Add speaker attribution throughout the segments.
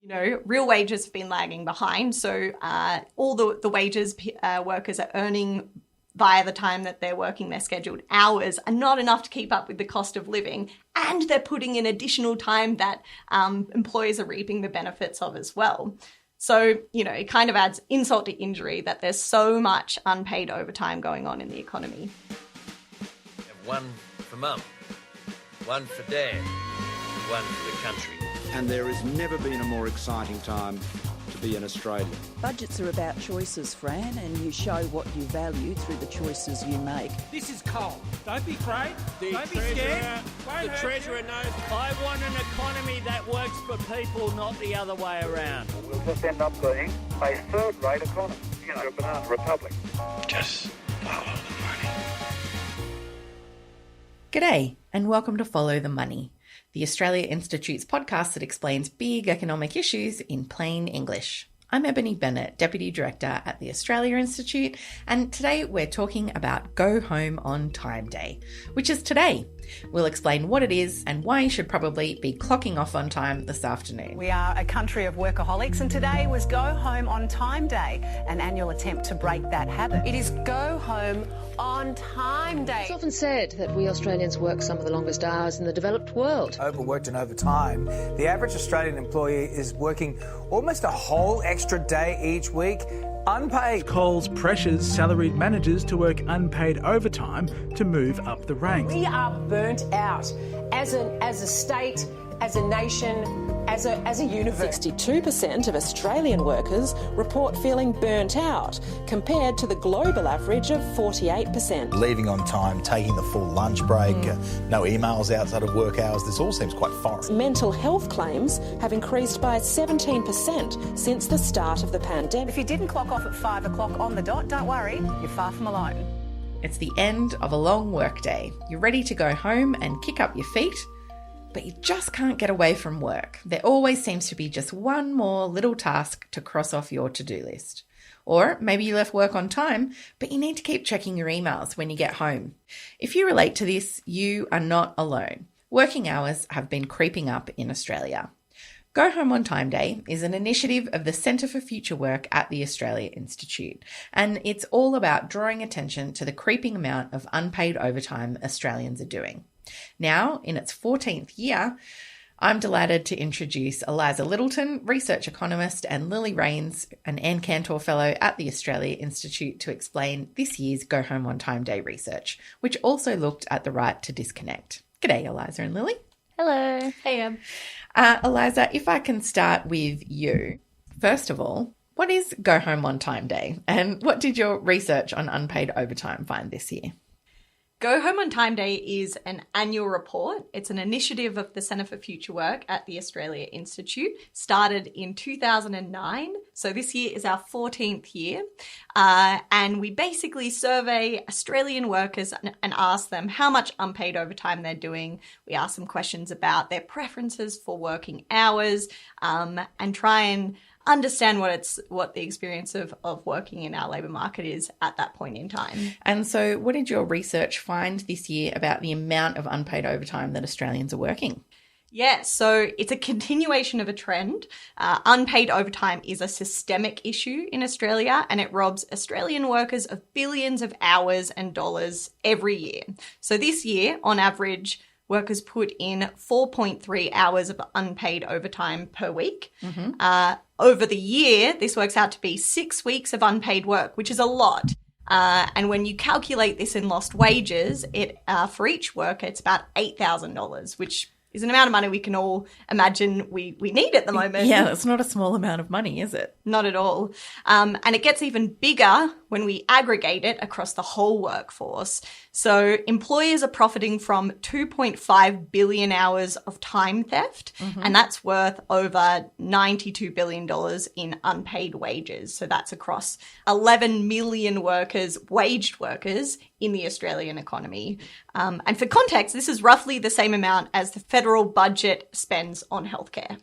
Speaker 1: Real wages have been lagging behind. So all the wages workers are earning via the time that they're working their scheduled hours are not enough to keep up with the cost of living. And they're putting in additional time that employers are reaping the benefits of as well. So, it kind of adds insult to injury that there's so much unpaid overtime going on in the economy.
Speaker 2: One for mum, one for dad, one for the country.
Speaker 3: And there has never been a more exciting time to be in Australia.
Speaker 4: Budgets are about choices, Fran, and you show what you value through the choices you make.
Speaker 5: This is coal. Don't be afraid. Don't be scared.
Speaker 6: The Treasurer knows I want an economy that works for people, not the other way around.
Speaker 7: We'll just end up being a third-rate economy, a banana republic.
Speaker 2: Just follow the money.
Speaker 8: G'day, and welcome to Follow the Money, the Australia Institute's podcast that explains big economic issues in plain English. I'm Ebony Bennett, Deputy Director at the Australia Institute, and today we're talking about Go Home on Time Day, which is today. We'll explain what it is and why you should probably be clocking off on time this afternoon.
Speaker 9: We are a country of workaholics, and today was Go Home on Time Day, an annual attempt to break that habit.
Speaker 10: It is Go Home on Time Day.
Speaker 11: It's often said that we Australians work some of the longest hours in the developed world.
Speaker 12: Overworked and overtime, the average Australian employee is working almost a whole extra day each week, unpaid.
Speaker 5: Coles pressures salaried managers to work unpaid overtime to move up the ranks.
Speaker 10: We are burnt out as a state, as a nation, as a universe.
Speaker 4: 62% of Australian workers report feeling burnt out, compared to the global average of 48%.
Speaker 13: Leaving on time, taking the full lunch break, no emails outside of work hours, this all seems quite foreign.
Speaker 4: Mental health claims have increased by 17% since the start of the pandemic.
Speaker 9: If you didn't clock off at 5 o'clock on the dot, don't worry, you're far from alone.
Speaker 8: It's the end of a long workday. You're ready to go home and kick up your feet, but you just can't get away from work. There always seems to be just one more little task to cross off your to-do list. Or maybe you left work on time, but you need to keep checking your emails when you get home. If you relate to this, you are not alone. Working hours have been creeping up in Australia. Go Home on Time Day is an initiative of the Centre for Future Work at the Australia Institute, and it's all about drawing attention to the creeping amount of unpaid overtime Australians are doing. Now, in its 14th year, I'm delighted to introduce Eliza Littleton, research economist, and Lily Rains, an Anne Cantor Fellow at the Australia Institute, to explain this year's Go Home on Time Day research, which also looked at the right to disconnect. G'day, Eliza and Lily.
Speaker 14: Hello.
Speaker 1: Hey, Em.
Speaker 8: Eliza, if I can start with you. First of all, what is Go Home on Time Day, and what did your research on unpaid overtime find this year?
Speaker 1: Go Home on Time Day is an annual report. It's an initiative of the Centre for Future Work at the Australia Institute, started in 2009. So this year is our 14th year. And we basically survey Australian workers and ask them how much unpaid overtime they're doing. We ask them questions about their preferences for working hours, and try and understand what the experience of working in our labour market is at that point in time.
Speaker 8: And so what did your research find this year about the amount of unpaid overtime that Australians are working?
Speaker 1: Yeah, so it's a continuation of a trend. Unpaid overtime is a systemic issue in Australia, and it robs Australian workers of billions of hours and dollars every year. So this year, on average, workers put in 4.3 hours of unpaid overtime per week. Over the year, this works out to be 6 weeks of unpaid work, which is a lot. And when you calculate this in lost wages, for each worker, it's about $8,000, which is an amount of money we can all imagine we need at the moment.
Speaker 8: Yeah, it's not a small amount of money, is it?
Speaker 1: Not at all. And it gets even bigger when we aggregate it across the whole workforce. So employers are profiting from 2.5 billion hours of time theft, and that's worth over $92 billion in unpaid wages. So that's across 11 million workers, waged workers, in the Australian economy. And for context, this is roughly the same amount as the federal budget spends on healthcare.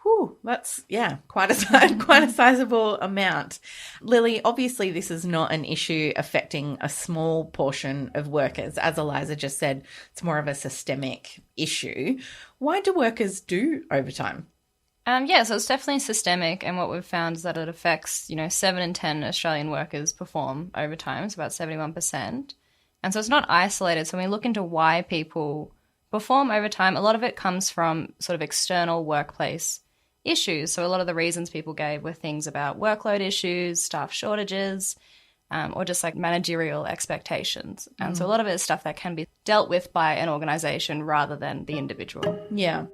Speaker 8: Whew, that's, quite a sizable amount. Lily, obviously this is not an issue affecting a small portion of workers. As Eliza just said, it's more of a systemic issue. Why do workers do overtime?
Speaker 14: So it's definitely systemic, and what we've found is that it affects, 7 in 10 Australian workers perform overtime. It's about 71%. And so it's not isolated. So when we look into why people perform overtime, a lot of it comes from sort of external workplace issues. So a lot of the reasons people gave were things about workload issues, staff shortages, or just like managerial expectations. And so a lot of it is stuff that can be dealt with by an organisation rather than the individual.
Speaker 8: Yeah.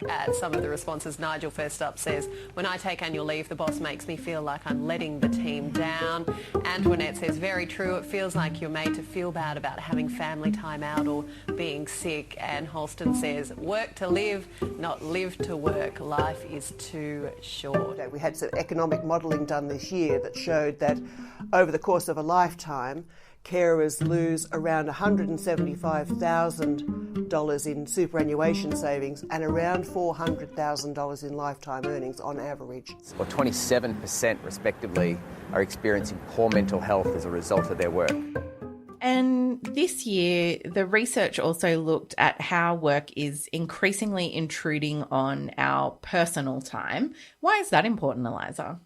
Speaker 9: At some of the responses, Nigel first up says, when I take annual leave, the boss makes me feel like I'm letting the team down. Antoinette says, very true, it feels like you're made to feel bad about having family time out or being sick. And Holston says, work to live, not live to work. Life is too short.
Speaker 15: We had some economic modelling done this year that showed that over the course of a lifetime, carers lose around $175,000 in superannuation savings and around $400,000 in lifetime earnings on average.
Speaker 16: Or 27% respectively are experiencing poor mental health as a result of their work.
Speaker 8: And this year, the research also looked at how work is increasingly intruding on our personal time. Why is that important, Eliza?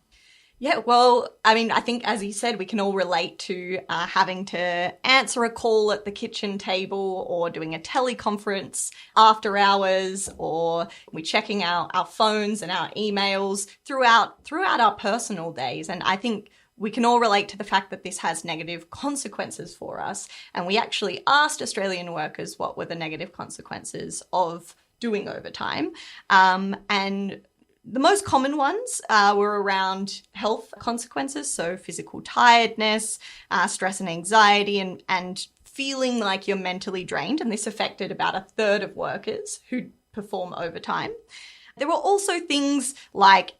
Speaker 1: Yeah, well, I think, as you said, we can all relate to having to answer a call at the kitchen table or doing a teleconference after hours, or we're checking our phones and our emails throughout our personal days. And I think we can all relate to the fact that this has negative consequences for us. And we actually asked Australian workers what were the negative consequences of doing overtime. And the most common ones were around health consequences, so physical tiredness, stress and anxiety, and feeling like you're mentally drained. And this affected about a third of workers who perform overtime. There were also things like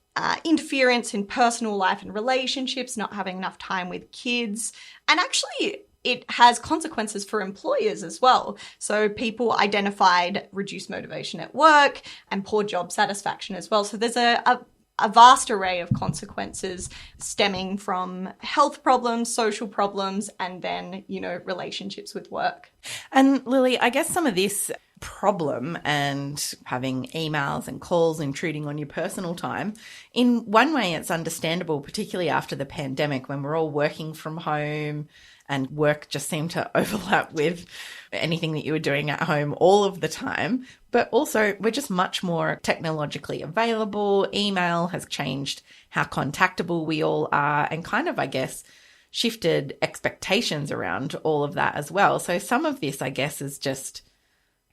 Speaker 1: interference in personal life and relationships, not having enough time with kids, and actually it has consequences for employers as well. So people identified reduced motivation at work and poor job satisfaction as well. So there's a vast array of consequences stemming from health problems, social problems, and then, relationships with work.
Speaker 8: And Lily, I guess some of this problem and having emails and calls intruding on your personal time, in one way it's understandable, particularly after the pandemic when we're all working from home and work just seemed to overlap with anything that you were doing at home all of the time. But also, we're just much more technologically available. Email has changed how contactable we all are and kind of, I guess, shifted expectations around all of that as well. So some of this, I guess, is just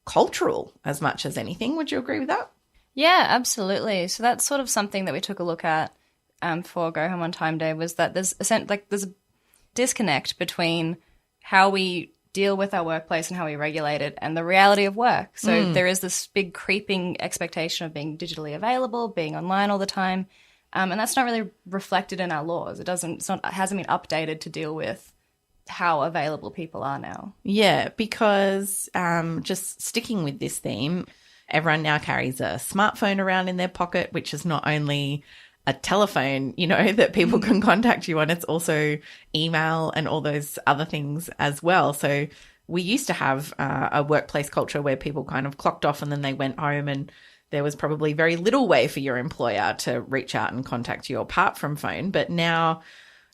Speaker 8: cultural as much as anything. Would you agree with that?
Speaker 14: Yeah, absolutely. So that's sort of something that we took a look at for Go Home on Time Day, was that there's a disconnect between how we deal with our workplace and how we regulate it and the reality of work. So there is this big creeping expectation of being digitally available, being online all the time, and that's not really reflected in our laws. It hasn't been updated to deal with how available people are now. Yeah, because just sticking with this theme, everyone now carries a smartphone around in their pocket, which is not only a telephone, that people can contact you on. It's also email and all those other things as well. So we used to have a workplace culture where people kind of clocked off and then they went home, and there was probably very little way for your employer to reach out and contact you apart from phone. But now,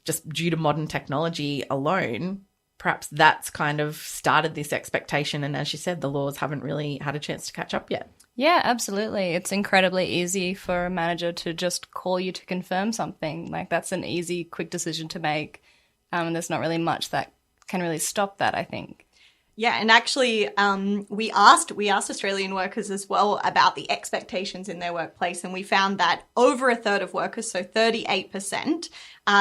Speaker 14: just due to modern technology alone, perhaps that's kind of started this expectation. And as you said, the laws haven't really had a chance to catch up yet. Yeah, absolutely. It's incredibly easy for a manager to just call you to confirm something. Like, that's an easy, quick decision to make. And there's not really much that can really stop that, I think. Yeah, and actually we asked Australian workers as well about the expectations in their workplace, and we found that over a third of workers, so 38%,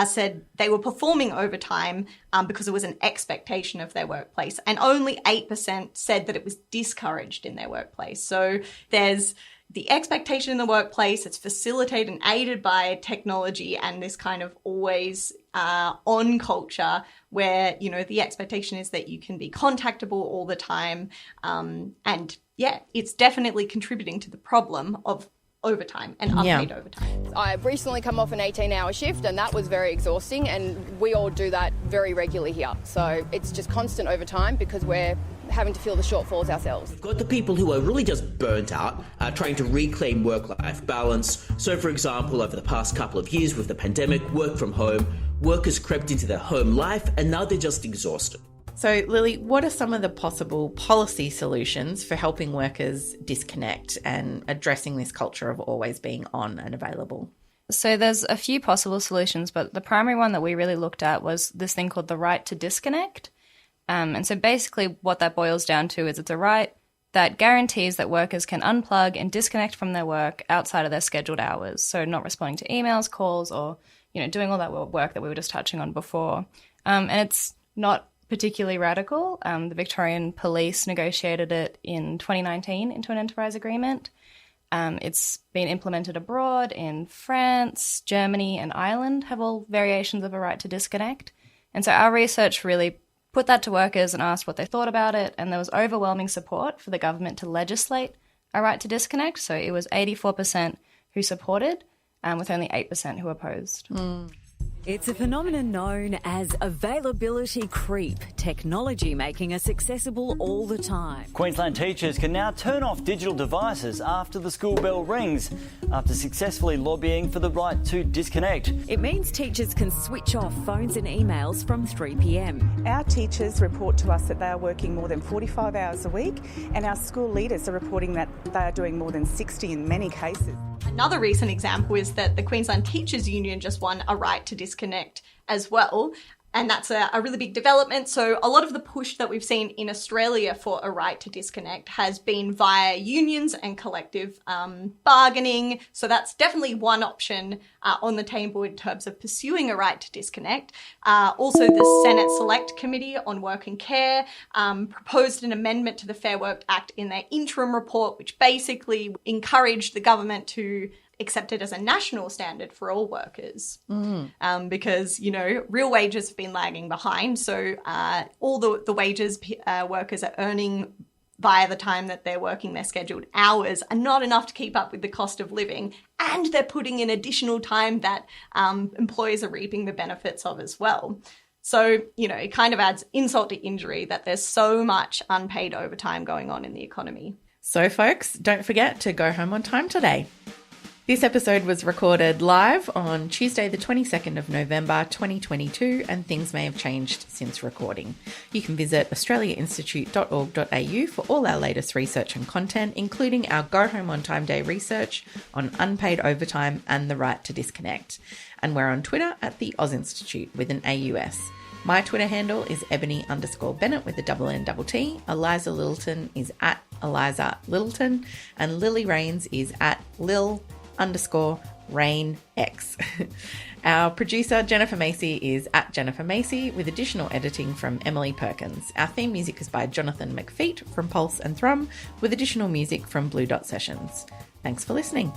Speaker 14: said they were performing overtime because it was an expectation of their workplace, and only 8% said that it was discouraged in their workplace. So there's the expectation in the workplace, it's facilitated and aided by technology and this kind of always on culture where, the expectation is that you can be contactable all the time. And yeah, it's definitely contributing to the problem of overtime and unpaid overtime.
Speaker 17: I've recently come off an 18-hour shift and that was very exhausting, and we all do that very regularly here. So it's just constant overtime because we're having to fill the shortfalls ourselves.
Speaker 18: We've got the people who are really just burnt out, trying to reclaim work-life balance. So, for example, over the past couple of years with the pandemic, work from home, workers crept into their home life and now they're just exhausted.
Speaker 8: So, Lily, what are some of the possible policy solutions for helping workers disconnect and addressing this culture of always being on and available?
Speaker 14: So there's a few possible solutions, but the primary one that we really looked at was this thing called the right to disconnect. And so basically what that boils down to is it's a right that guarantees that workers can unplug and disconnect from their work outside of their scheduled hours. So not responding to emails, calls, or doing all that work that we were just touching on before. And it's not particularly radical. The Victorian Police negotiated it in 2019 into an enterprise agreement. It's been implemented abroad in France, Germany, and Ireland have all variations of a right to disconnect. And so our research really put that to workers and asked what they thought about it, and there was overwhelming support for the government to legislate a right to disconnect. So it was 84% who supported, with only 8% who opposed.
Speaker 19: It's a phenomenon known as availability creep, technology making us accessible all the time.
Speaker 20: Queensland teachers can now turn off digital devices after the school bell rings, after successfully lobbying for the right to disconnect.
Speaker 19: It means teachers can switch off phones and emails from 3 p.m.
Speaker 21: Our teachers report to us that they are working more than 45 hours a week, and our school leaders are reporting that they are doing more than 60 in many cases.
Speaker 1: Another recent example is that the Queensland Teachers Union just won a right to disconnect as well. And that's a really big development. So a lot of the push that we've seen in Australia for a right to disconnect has been via unions and collective bargaining. So that's definitely one option on the table in terms of pursuing a right to disconnect. Also, the Senate Select Committee on Work and Care proposed an amendment to the Fair Work Act in their interim report, which basically encouraged the government to accept it as a national standard for all workers because, real wages have been lagging behind. So all the wages workers are earning via the time that they're working their scheduled hours are not enough to keep up with the cost of living. And they're putting in additional time that employers are reaping the benefits of as well. So, it kind of adds insult to injury that there's so much unpaid overtime going on in the economy.
Speaker 8: So, folks, don't forget to go home on time today. This episode was recorded live on Tuesday the 22nd of November 2022 and things may have changed since recording. You can visit australiainstitute.org.au for all our latest research and content, including our Go Home on Time Day research on unpaid overtime and the right to disconnect. And we're on Twitter at the Oz Institute with an AUS. My Twitter handle is Ebony_Bennett with a _N_T. Eliza Littleton is at Eliza Littleton and Lily Rains is at Lil_RainX. Our producer, Jennifer Macy, is at Jennifer Macy with additional editing from Emily Perkins. Our theme music is by Jonathan McFeet from Pulse and Thrum with additional music from Blue Dot Sessions. Thanks for listening.